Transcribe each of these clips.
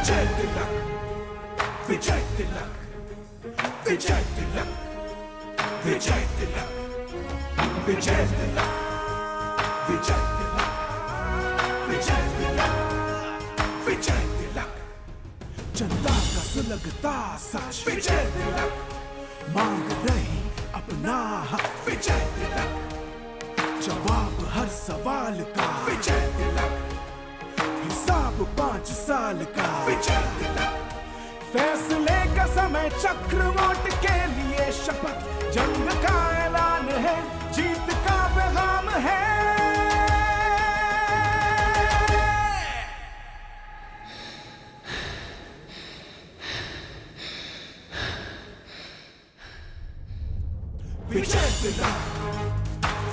विजय तिलक, विजय तिलक, विजय तिलक, विजय तिलक, विजय तिलक, विजय तिलक, विजय तिलक, विजय तिलक, जनता का सुलगता साक्ष विजय तिलक, मांग रही अपना हक विजय तिलक, जवाब हर सवाल का विजय तिलक, हिसाब 5 साल का विजय तिलक, फैसले का समय चक्र वोट के लिए शपथ, जंग का ऐलान है, जीत का पैगाम है। विजय तिलक,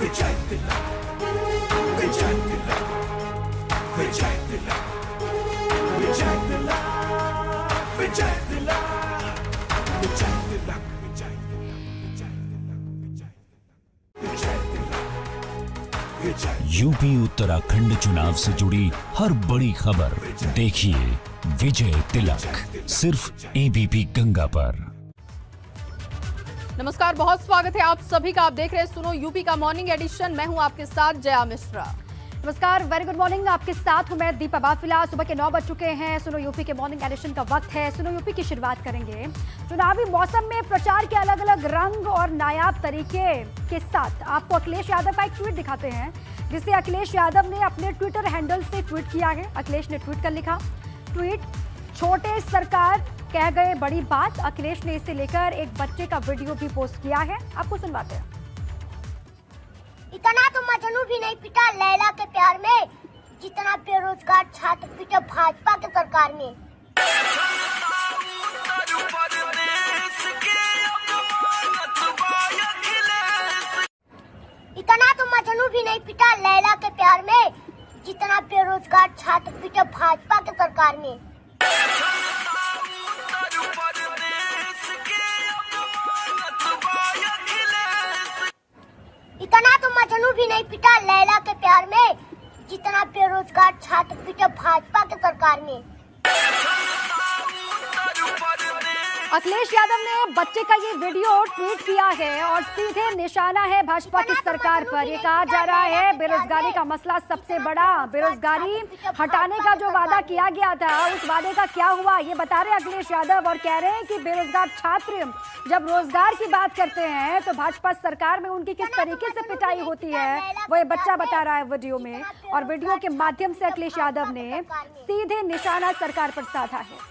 विजय तिलक, विजय तिलक, विजय तिलक, विजय तिलक, विजय तिलक, विजय तिलक, विजय तिलक, विजय तिलक, विजय। यूपी उत्तराखंड चुनाव से जुड़ी हर बड़ी खबर देखिए विजय तिलक, सिर्फ एबीपी गंगा पर। नमस्कार, बहुत स्वागत है आप सभी का। आप देख रहे हैं सुनो यूपी का मॉर्निंग एडिशन। मैं हूं आपके साथ जया मिश्रा। नमस्कार, वेरी गुड मॉर्निंग। आपके साथ हूं मैं दीपा बाफिला। सुबह के 9 बज चुके हैं। सुनो यूपी के मॉर्निंग एडिशन का वक्त है। सुनो यूपी की शुरुआत करेंगे चुनावी मौसम में प्रचार के अलग अलग रंग और नायाब तरीके के साथ। आपको अखिलेश यादव का एक ट्वीट दिखाते हैं, जिसे अखिलेश यादव ने अपने ट्विटर हैंडल से ट्वीट किया है। अखिलेश ने ट्वीट कर लिखा, ट्वीट छोटे सरकार कह गए बड़ी बात। अखिलेश ने इसे लेकर एक बच्चे का वीडियो भी पोस्ट किया है, आपको सुनवाते हैं। इतना तो मजनू भी नहीं पिटा लैला के प्यार में, जितना बेरोजगार छात्र पिटे भाजपा के सरकार में। इतना तो मजनू भी नहीं पिटा लैला के प्यार में, जितना बेरोजगार छात्र पिटे भाजपा के सरकार में। इतना तो मजनू भी नहीं पिटा लैला के प्यार में, जितना बेरोजगार छात्र पिटे भाजपा के सरकार में। अखिलेश यादव ने बच्चे का ये वीडियो ट्वीट किया है और सीधे निशाना है भाजपा की सरकार पर। ये कहा जा रहा है बेरोजगारी का मसला सबसे बड़ा, बेरोजगारी हटाने का जो वादा किया गया था उस वादे का क्या हुआ, ये बता रहे अखिलेश यादव। और कह रहे हैं कि बेरोजगार छात्र जब रोजगार की बात करते हैं तो भाजपा सरकार में उनकी किस तरीके से पिटाई होती है वो ये बच्चा बता रहा है वीडियो में। और वीडियो के माध्यम से अखिलेश यादव ने सीधे निशाना सरकार पर साधा है।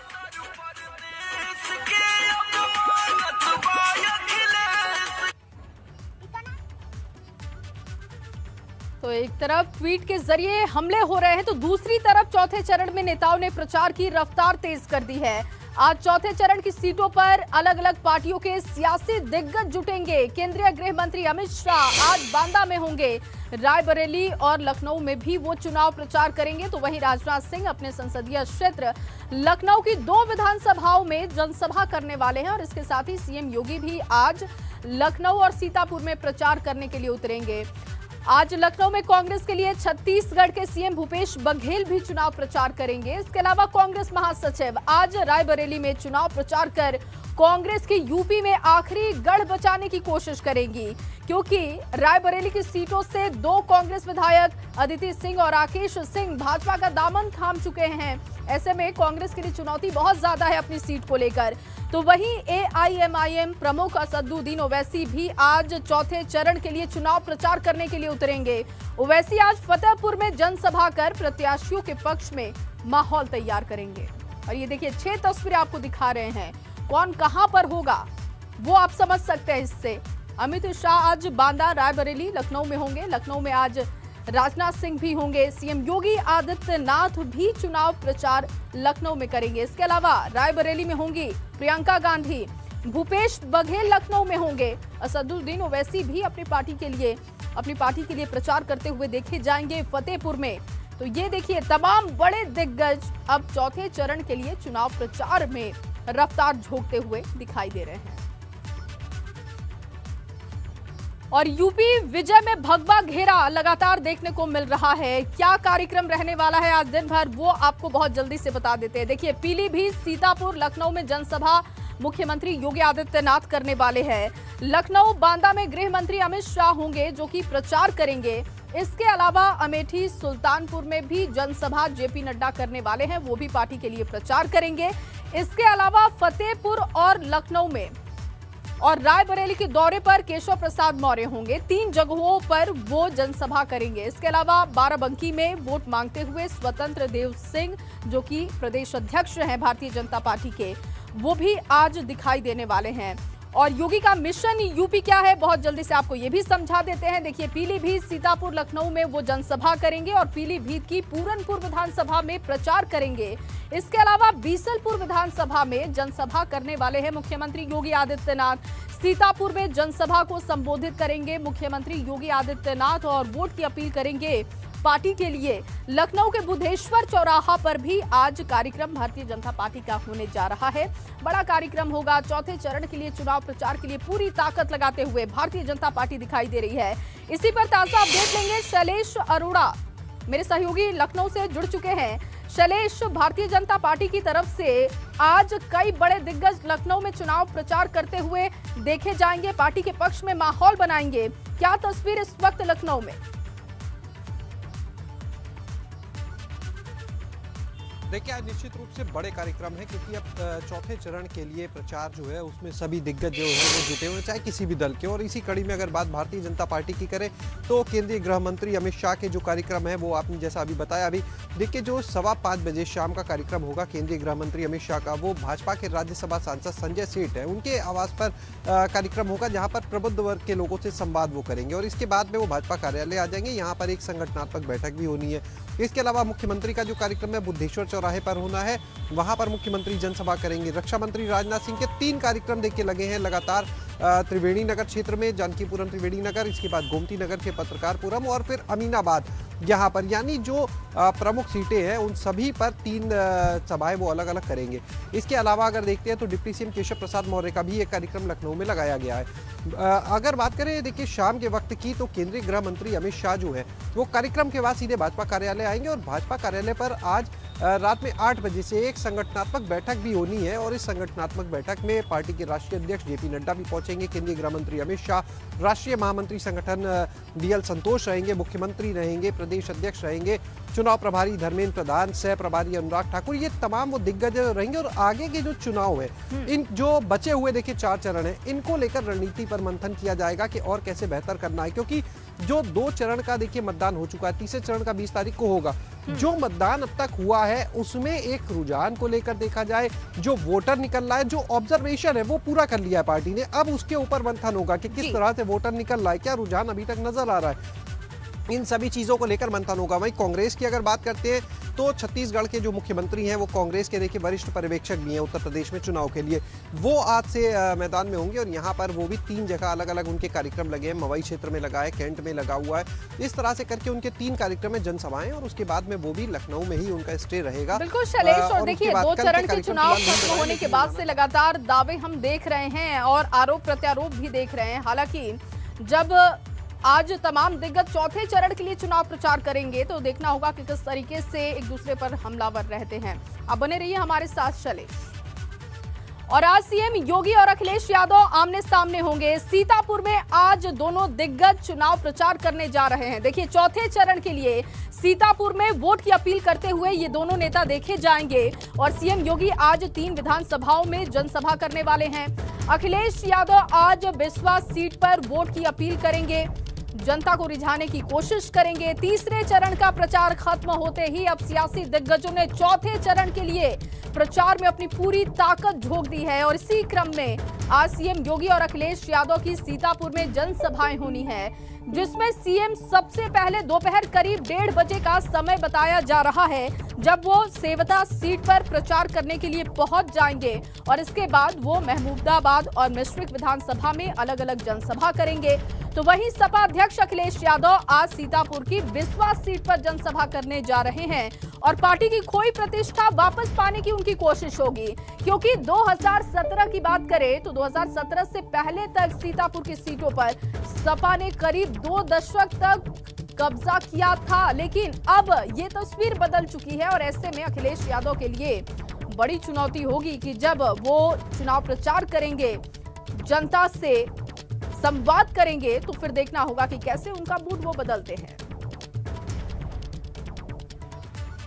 तो एक तरफ ट्वीट के जरिए हमले हो रहे हैं तो दूसरी तरफ चौथे चरण में नेताओं ने प्रचार की रफ्तार तेज कर दी है। आज चौथे चरण की सीटों पर अलग अलग पार्टियों के सियासी दिग्गज जुटेंगे। केंद्रीय गृह मंत्री अमित शाह आज बांदा में होंगे। रायबरेली और लखनऊ में भी वो चुनाव प्रचार करेंगे। तो वहीं राजनाथ सिंह अपने संसदीय क्षेत्र लखनऊ की 2 विधानसभाओं में जनसभा करने वाले हैं। और इसके साथ ही सीएम योगी भी आज लखनऊ और सीतापुर में प्रचार करने के लिए उतरेंगे। आज लखनऊ में कांग्रेस के लिए छत्तीसगढ़ के सीएम भूपेश बघेल भी चुनाव प्रचार करेंगे। इसके अलावा कांग्रेस महासचिव आज रायबरेली में चुनाव प्रचार कर कांग्रेस की यूपी में आखिरी गढ़ बचाने की कोशिश करेगी, क्योंकि रायबरेली की सीटों से 2 कांग्रेस विधायक अदिति सिंह और राकेश सिंह भाजपा का दामन थाम चुके हैं। ऐसे में कांग्रेस के लिए चुनौती बहुत ज्यादा है अपनी सीट को लेकर। तो वहीं एआईएमआईएम प्रमुख असदुद्दीन ओवैसी भी आज चौथे चरण के लिए चुनाव प्रचार करने के लिए उतरेंगे। ओवैसी आज फतेहपुर में जनसभा कर प्रत्याशियों के पक्ष में माहौल तैयार करेंगे। और ये देखिए 6 तस्वीरें आपको दिखा रहे हैं, कौन कहां पर होगा वो आप समझ सकते हैं इससे। अमित शाह आज बांदा, रायबरेली, लखनऊ में होंगे। लखनऊ में आज राजनाथ सिंह भी होंगे। सीएम योगी आदित्यनाथ भी चुनाव प्रचार लखनऊ में करेंगे। इसके अलावा रायबरेली में होंगी प्रियंका गांधी, भूपेश बघेल लखनऊ में होंगे। असदुद्दीन ओवैसी भी अपनी पार्टी के लिए प्रचार करते हुए देखे जाएंगे फतेहपुर में। तो ये देखिए तमाम बड़े दिग्गज अब चौथे चरण के लिए चुनाव प्रचार में रफ्तार झोंकते हुए दिखाई दे रहे हैं। और यूपी विजय में भगवा घेरा लगातार देखने को मिल रहा है। क्या कार्यक्रम रहने वाला है आज दिन भर, वो आपको बहुत जल्दी से बता देते हैं। देखिए, पीलीभीत, सीतापुर, लखनऊ में जनसभा मुख्यमंत्री योगी आदित्यनाथ करने वाले हैं। लखनऊ, बांदा में गृह मंत्री अमित शाह होंगे जो कि प्रचार करेंगे। इसके अलावा अमेठी, सुल्तानपुर में भी जनसभा जेपी नड्डा करने वाले हैं, वो भी पार्टी के लिए प्रचार करेंगे। इसके अलावा फतेहपुर और लखनऊ में और रायबरेली के दौरे पर केशव प्रसाद मौर्य होंगे। 3 जगहों पर वो जनसभा करेंगे। इसके अलावा बाराबंकी में वोट मांगते हुए स्वतंत्र देव सिंह जो कि प्रदेश अध्यक्ष हैं भारतीय जनता पार्टी के, वो भी आज दिखाई देने वाले हैं। और योगी का मिशन यूपी क्या है, बहुत जल्दी से आपको ये भी समझा देते हैं। देखिए, पीलीभीत, सीतापुर, लखनऊ में वो जनसभा करेंगे और पीलीभीत की पूरनपुर विधानसभा में प्रचार करेंगे। इसके अलावा बीसलपुर विधानसभा में जनसभा करने वाले हैं मुख्यमंत्री योगी आदित्यनाथ। सीतापुर में जनसभा को संबोधित करेंगे मुख्यमंत्री योगी आदित्यनाथ और वोट की अपील करेंगे पार्टी के लिए। लखनऊ के बुधेश्वर चौराहा पर भी आज कार्यक्रम भारतीय जनता पार्टी का होने जा रहा है। बड़ा कार्यक्रम होगा। चौथे चरण के लिए चुनाव प्रचार के लिए पूरी ताकत लगाते हुए भारतीय जनता पार्टी दिखाई दे रही है। इसी पर ताजा अपडेट लेंगे। शैलेश अरोड़ा मेरे सहयोगी लखनऊ से जुड़ चुके हैं। शैलेश, भारतीय जनता पार्टी की तरफ से आज कई बड़े दिग्गज लखनऊ में चुनाव प्रचार करते हुए देखे जाएंगे, पार्टी के पक्ष में माहौल बनाएंगे। क्या तस्वीर इस वक्त लखनऊ में? देखिए, आज निश्चित रूप से बड़े कार्यक्रम है क्योंकि अब चौथे चरण के लिए प्रचार जो है उसमें सभी दिग्गज जो है वो जुटे हुए, चाहे किसी भी दल के। और इसी कड़ी में अगर बात भारतीय जनता पार्टी की करें तो केंद्रीय गृह मंत्री अमित शाह के जो कार्यक्रम है वो आपने जैसा अभी बताया, अभी देखिए जो 5:15 बजे शाम का कार्यक्रम होगा केंद्रीय गृह मंत्री अमित शाह का, वो भाजपा के राज्यसभा सांसद संजय सेठ है उनके आवास पर कार्यक्रम होगा जहाँ पर प्रबुद्ध वर्ग के लोगों से संवाद वो करेंगे। और इसके बाद में वो भाजपा कार्यालय आ जाएंगे। यहाँ पर एक संगठनात्मक बैठक भी होनी है। इसके अलावा मुख्यमंत्री का जो कार्यक्रम है बुद्धेश्वर चौराहे पर होना है, वहां पर मुख्यमंत्री जनसभा करेंगे। रक्षा मंत्री राजनाथ सिंह के 3 कार्यक्रम देखिए लगे हैं लगातार त्रिवेणी नगर क्षेत्र में, जानकीपुरम त्रिवेणी नगर, इसके बाद गोमती नगर के पत्रकारपुरम और फिर अमीनाबाद यहाँ पर, यानी जो प्रमुख सीटें हैं उन सभी पर 3 सभाएं वो अलग अलग करेंगे। इसके अलावा अगर देखते हैं तो डिप्टी सीएम केशव प्रसाद मौर्य का भी एक कार्यक्रम लखनऊ में लगाया गया है। अगर बात करें देखिए शाम के वक्त की तो केंद्रीय गृह मंत्री अमित शाह जो है वो कार्यक्रम के बाद सीधे भाजपा कार्यालय आएंगे और भाजपा कार्यालय पर आज रात में 8 बजे से एक संगठनात्मक बैठक भी होनी है। और इस संगठनात्मक बैठक में पार्टी के राष्ट्रीय अध्यक्ष जेपी नड्डा भी पहुंचेंगे, केंद्रीय गृह मंत्री अमित शाह, राष्ट्रीय महामंत्री संगठन DL संतोष रहेंगे, मुख्यमंत्री रहेंगे, प्रदेश अध्यक्ष रहेंगे, चुनाव प्रभारी धर्मेंद्र प्रधान, सह प्रभारी अनुराग ठाकुर, ये तमाम वो दिग्गज रहेंगे। और आगे के जो चुनाव है, इन जो बचे हुए देखिए 4 चरण है, इनको लेकर रणनीति पर मंथन किया जाएगा कि और कैसे बेहतर करना है। क्योंकि जो 2 चरण का देखिए मतदान हो चुका है, तीसरे चरण का 20 तारीख को होगा। जो मतदान अब तक हुआ है उसमें एक रुझान को लेकर देखा जाए, जो वोटर निकल रहा है, जो ऑब्जर्वेशन है वो पूरा कर लिया है पार्टी ने। अब उसके ऊपर मंथन होगा कि किस तरह से वोटर निकल रहा है, क्या रुझान अभी तक नजर आ रहा है, इन सभी चीजों को लेकर मंथन होगा। वहीं कांग्रेस की अगर बात करते हैं तो छत्तीसगढ़ के जो मुख्यमंत्री हैं वो कांग्रेस के देखिए वरिष्ठ पर्यवेक्षक भी हैं उत्तर प्रदेश में चुनाव के लिए, वो आज से मैदान में होंगे। और यहाँ पर वो भी 3 जगह अलग अलग उनके कार्यक्रम लगे हैं, मवई क्षेत्र में लगा है, कैंट में लगा हुआ है। इस तरह से करके उनके 3 कार्यक्रम में जनसभाएं और उसके बाद में वो भी लखनऊ में ही उनका स्टे रहेगा। बिल्कुल शैलेश, और देखिए 2 चरण के चुनाव खत्म होने के बाद से लगातार दावे हम देख रहे हैं और आरोप प्रत्यारोप भी देख रहे हैं। हालांकि जब आज तमाम दिग्गज चौथे चरण के लिए चुनाव प्रचार करेंगे तो देखना होगा कि किस तरीके से एक दूसरे पर हमलावर रहते हैं। अब बने रहिए हमारे साथ शैलेश। और आज सीएम योगी और अखिलेश यादव आमने सामने होंगे। सीतापुर में आज दोनों दिग्गज चुनाव प्रचार करने जा रहे हैं। देखिए, चौथे चरण के लिए सीतापुर में वोट की अपील करते हुए ये दोनों नेता देखे जाएंगे। और सीएम योगी आज 3 विधानसभाओं में जनसभा करने वाले हैं। अखिलेश यादव आज बिस्वा सीट पर वोट की अपील करेंगे, जनता को रिझाने की कोशिश करेंगे। तीसरे चरण का प्रचार खत्म होते ही अब सियासी दिग्गजों ने चौथे चरण के लिए प्रचार में अपनी पूरी ताकत झोंक दी है। और इसी क्रम में आज सीएम योगी और अखिलेश यादव की सीतापुर में जनसभाएं होनी है, जिसमें सीएम सबसे पहले दोपहर करीब 1:30 बजे का समय बताया जा रहा है जब वो सेवता सीट पर प्रचार करने के लिए पहुंच जाएंगे। और इसके बाद वो महमूदाबाद और मिश्रिक विधानसभा में अलग अलग जनसभा करेंगे। तो वहीं सपा अध्यक्ष अखिलेश यादव आज सीतापुर की बिस्वा सीट पर जनसभा करने जा रहे हैं और पार्टी की खोई प्रतिष्ठा वापस पाने की उनकी कोशिश होगी, क्योंकि 2017 की बात करें तो 2017 से पहले तक सीतापुर की सीटों पर सपा ने करीब 2 दशक तक कब्जा किया था, लेकिन अब ये तस्वीर बदल चुकी है और ऐसे में अखिलेश यादव के लिए बड़ी चुनौती होगी कि जब वो चुनाव प्रचार करेंगे, जनता से संवाद करेंगे, तो फिर देखना होगा कि कैसे उनका मूड वो बदलते हैं।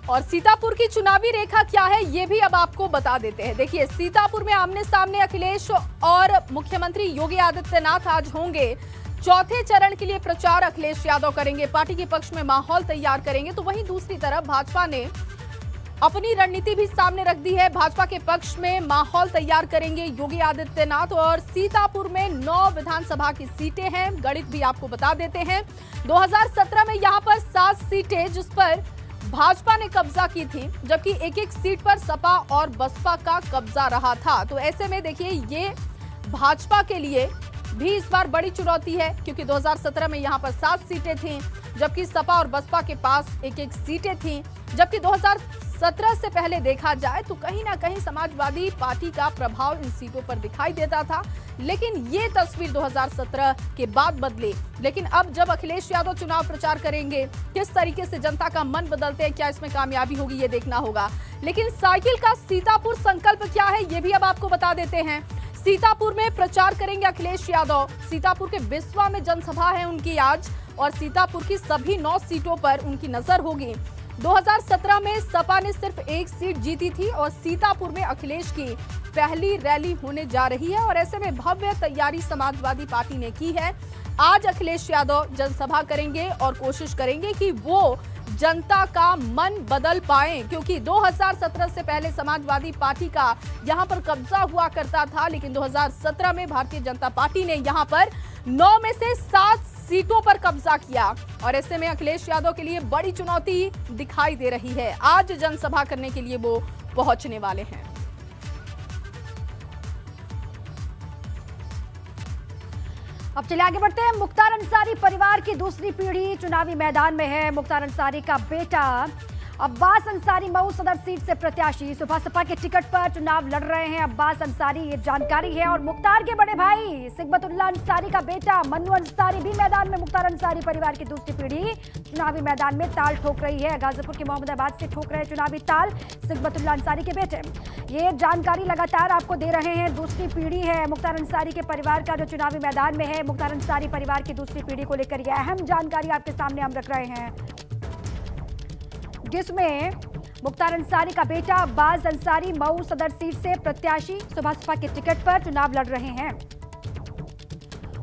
और सीतापुर की चुनावी रेखा क्या है ये भी अब आपको बता देते हैं। देखिए, सीतापुर में आमने सामने अखिलेश और मुख्यमंत्री योगी आदित्यनाथ आज होंगे। चौथे चरण के लिए प्रचार अखिलेश यादव करेंगे, पार्टी के पक्ष में माहौल तैयार करेंगे। तो वहीं दूसरी तरफ भाजपा ने अपनी रणनीति भी सामने रख दी है। भाजपा के पक्ष में माहौल तैयार करेंगे योगी आदित्यनाथ और सीतापुर में 9 विधानसभा की सीटें हैं। गणित भी आपको बता देते हैं। 2017 में यहां पर 7 सीटें जिस पर भाजपा ने कब्जा की थी, जबकि एक-एक सीट पर सपा और बसपा का कब्जा रहा था। तो ऐसे में देखिए, ये भाजपा के लिए भी इस बार बड़ी चुनौती है, क्योंकि 2017 में यहां पर 7 सीटें थीं, जबकि सपा और बसपा के पास एक-एक सीटें थीं। जबकि 2017 से पहले देखा जाए तो कहीं ना कहीं समाजवादी पार्टी का प्रभाव इन सीटों पर दिखाई देता था, लेकिन ये तस्वीर 2017 के बाद बदली। लेकिन अब जब अखिलेश यादव चुनाव प्रचार करेंगे, किस तरीके से जनता का मन बदलते हैं, क्या इसमें कामयाबी होगी, ये देखना होगा। लेकिन साइकिल का सीतापुर संकल्प क्या है, ये भी अब आपको बता देते हैं। सीतापुर में प्रचार करेंगे अखिलेश यादव। सीतापुर के बिस्वा में जनसभा है उनकी आज और सीतापुर की सभी 9 सीटों पर उनकी नजर होगी। 2017 में सपा ने सिर्फ 1 सीट जीती थी और सीतापुर में अखिलेश की पहली रैली होने जा रही है और ऐसे में भव्य तैयारी समाजवादी पार्टी ने की है। आज अखिलेश यादव जनसभा करेंगे और कोशिश करेंगे कि वो जनता का मन बदल पाएं, क्योंकि 2017 से पहले समाजवादी पार्टी का यहां पर कब्जा हुआ करता था, लेकिन 2017 में भारतीय जनता पार्टी ने यहां पर 9 में से 7 सीटों पर कब्जा किया और ऐसे में अखिलेश यादव के लिए बड़ी चुनौती दिखाई दे रही है। आज जनसभा करने के लिए वो पहुंचने वाले हैं। अब चलिए आगे बढ़ते हैं। मुख्तार अंसारी परिवार की दूसरी पीढ़ी चुनावी मैदान में है। मुख्तार अंसारी का बेटा अब्बास अंसारी मऊ सदर सीट से प्रत्याशी सुबह सपा के टिकट पर चुनाव लड़ रहे हैं अब्बास अंसारी, ये जानकारी है। और मुख्तार के बड़े भाई सिकबतुल्लाह अंसारी का बेटा मन्नू अंसारी भी मैदान में। मुख्तार अंसारी परिवार की दूसरी पीढ़ी चुनावी मैदान में ताल ठोक रही है। गाजीपुर के मोहम्मदाबाद से ठोक रहे चुनावी ताल सिकबतुल्लाह अंसारी के बेटे। ये जानकारी लगातार आपको दे रहे हैं। दूसरी पीढ़ी है मुख्तार अंसारी के परिवार का जो चुनावी मैदान में है। मुख्तार अंसारी परिवार की दूसरी पीढ़ी को लेकर यह अहम जानकारी आपके सामने हम रख रहे हैं, जिसमें मुख्तार अंसारी का बेटा अब्बास अंसारी मऊ सदर सीट से प्रत्याशी सुबह सपा के टिकट पर चुनाव लड़ रहे हैं।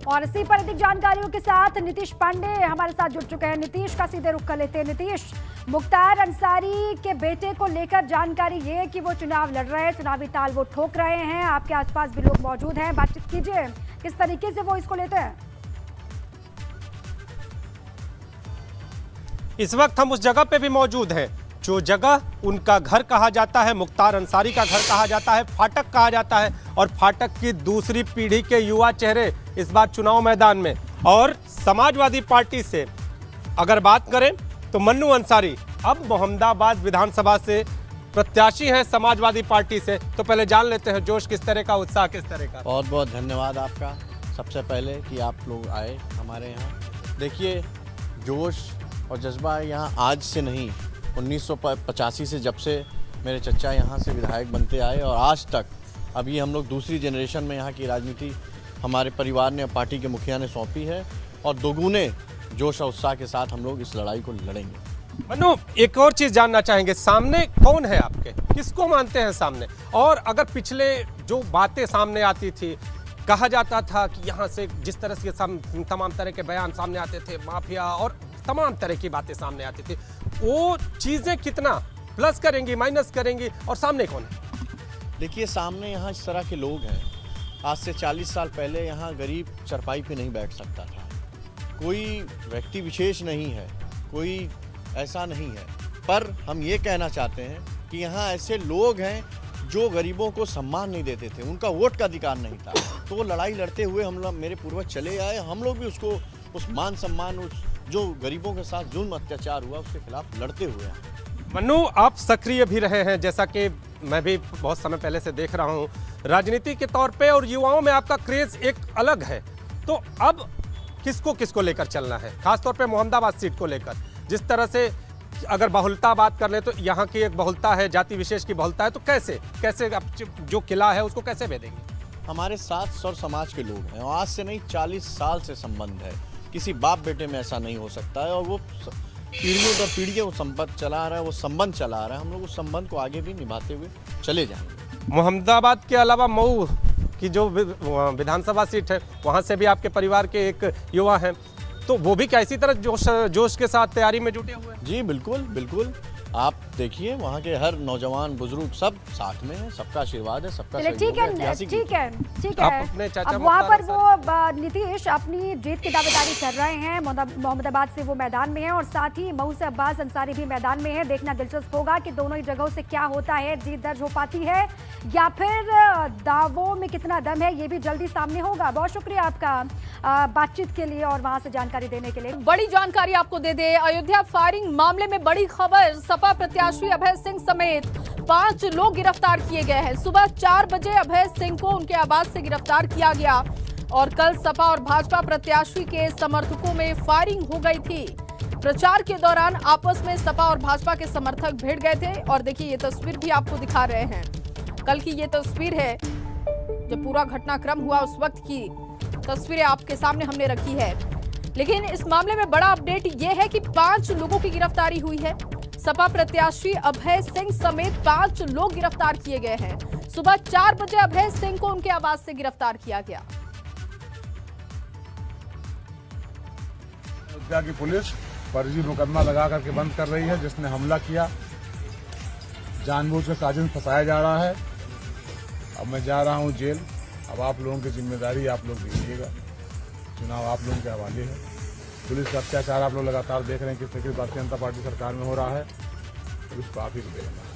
और इसी पर अधिक जानकारियों के साथ नीतीश पांडे हमारे साथ जुड़ चुके हैं। नीतीश का सीधे रुख कर लेते हैं। नीतीश, मुख्तार अंसारी के बेटे को लेकर जानकारी ये कि वो चुनाव लड़ रहे हैं, चुनावी ताल वो ठोक रहे हैं, आपके आसपास भी लोग मौजूद हैं, बातचीत कीजिए, किस तरीके से वो इसको लेते हैं? इस वक्त हम उस जगह पे भी मौजूद हैं जो जगह उनका घर कहा जाता है, मुख्तार अंसारी का घर कहा जाता है, फाटक कहा जाता है। और फाटक की दूसरी पीढ़ी के युवा चेहरे इस बार चुनाव मैदान में। और समाजवादी पार्टी से अगर बात करें तो मन्नू अंसारी अब मोहम्मदाबाद विधानसभा से प्रत्याशी हैं समाजवादी पार्टी से। तो पहले जान लेते हैं जोश किस तरह का, उत्साह किस तरह का। बहुत बहुत धन्यवाद आपका सबसे पहले कि आप लोग आए हमारे यहाँ। देखिए, जोश और जज्बा यहाँ आज से नहीं, 1985 से जब से मेरे चचा यहाँ से विधायक बनते आए और आज तक अभी हम लोग दूसरी जनरेशन में यहाँ की राजनीति हमारे परिवार ने, पार्टी के मुखिया ने सौंपी है और दोगुने जोश और उत्साह के साथ हम लोग इस लड़ाई को लड़ेंगे। मन्नू, एक और चीज़ जानना चाहेंगे, सामने कौन है आपके, किसको मानते हैं सामने? और अगर पिछले जो बातें सामने आती थी, कहा जाता था कि यहाँ से जिस तरह से तमाम तरह के बयान सामने आते थे, माफिया और तमाम तरह की बातें सामने आती थी, वो चीज़ें कितना प्लस करेंगी, माइनस करेंगी, और सामने कौन है? देखिए, सामने यहाँ इस तरह के लोग हैं। आज से 40 साल पहले यहाँ गरीब चरपाई पे नहीं बैठ सकता था। कोई व्यक्ति विशेष नहीं है, कोई ऐसा नहीं है, पर हम ये कहना चाहते हैं कि यहाँ ऐसे लोग हैं जो गरीबों को सम्मान नहीं देते थे, उनका वोट का अधिकार नहीं था। तो वो लड़ाई लड़ते हुए हम लोग, मेरे पूर्वज चले आए, हम लोग भी उसको उस मान सम्मान, उस जो गरीबों के साथ जुल्म अत्याचार हुआ उसके खिलाफ लड़ते हुए आए। मन्नू, आप सक्रिय भी रहे हैं, जैसा कि मैं भी बहुत समय पहले से देख रहा हूं राजनीति के तौर पे, और युवाओं में आपका क्रेज एक अलग है। तो अब किसको लेकर चलना है, खासतौर पे मोहम्मदाबाद सीट को लेकर? जिस तरह से अगर बहुलता बात कर ले तो यहाँ की एक बहुलता है, जाति विशेष की बहुलता है, तो कैसे अब जो किला है उसको कैसे भेदेंगे? हमारे साथ सौर समाज के लोग हैं और आज से नहीं 40 साल से संबंध है, किसी बाप बेटे में ऐसा नहीं हो सकता है, और वो पीढ़ियों दर पीढ़ियों वो संबंध चला आ रहा है, वो संबंध चला आ रहा है, हम लोग उस संबंध को आगे भी निभाते हुए चले जाएंगे। मोहम्मदाबाद के अलावा मऊ की जो विधानसभा सीट है, वहाँ से भी आपके परिवार के एक युवा हैं, तो वो भी क्या इसी तरह जोश के साथ तैयारी में जुटे हुए हैं? जी बिल्कुल बिल्कुल, आप देखिए वहाँ के हर नौजवान बुजुर्ग सब साथ में है, सबका आशीर्वाद है, सबका सहयोग है। ठीक है। अब वहाँ पर वो नीतीश अपनी जीत की दावेदारी कर रहे हैं, मोहम्मदाबाद से वो मैदान में है और साथ ही मऊ से अब्बास अंसारी भी मैदान में है। देखना दिलचस्प होगा कि दोनों ही जगहों से क्या होता है, जीत दर्ज हो पाती है या फिर दावों में कितना दम है, ये भी जल्दी सामने होगा। बहुत शुक्रिया आपका बातचीत के लिए और वहाँ से जानकारी देने के लिए। बड़ी जानकारी आपको दे दे, अयोध्या फायरिंग मामले में बड़ी खबर, सपा प्रत्याशी अभय सिंह समेत 5 लोग गिरफ्तार किए गए हैं। सुबह 4 बजे अभय सिंह को उनके आवास से गिरफ्तार किया गया और कल सपा और भाजपा प्रत्याशी के समर्थकों में फायरिंग हो गई थी। प्रचार के दौरान आपस में सपा और भाजपा के समर्थक भिड़ गए थे और देखिए ये तस्वीर भी आपको दिखा रहे हैं। कल की ये तस्वीर है जब पूरा घटनाक्रम हुआ, उस वक्त की तस्वीरें आपके सामने हमने रखी है। लेकिन इस मामले में बड़ा अपडेट ये है कि 5 लोगों की गिरफ्तारी हुई है। सपा प्रत्याशी अभय सिंह समेत 5 लोग गिरफ्तार किए गए हैं। सुबह 4 बजे अभय सिंह को उनके आवास से गिरफ्तार किया गया। अयोध्या की पुलिस फर्जी मुकदमा लगा करके बंद कर रही है, जिसने हमला किया जानबूझ कर साजिश फंसाया जा रहा है। अब मैं जा रहा हूं जेल। अब आप लोगों की जिम्मेदारी आप लोग लीजिएगा, चुनाव आप लोगों के हवाले है। पुलिस का अत्याचार आप लोग लगातार देख रहे हैं किस तरीके से भारतीय जनता पार्टी सरकार में हो रहा है, तो इसको आप ही को देखना है।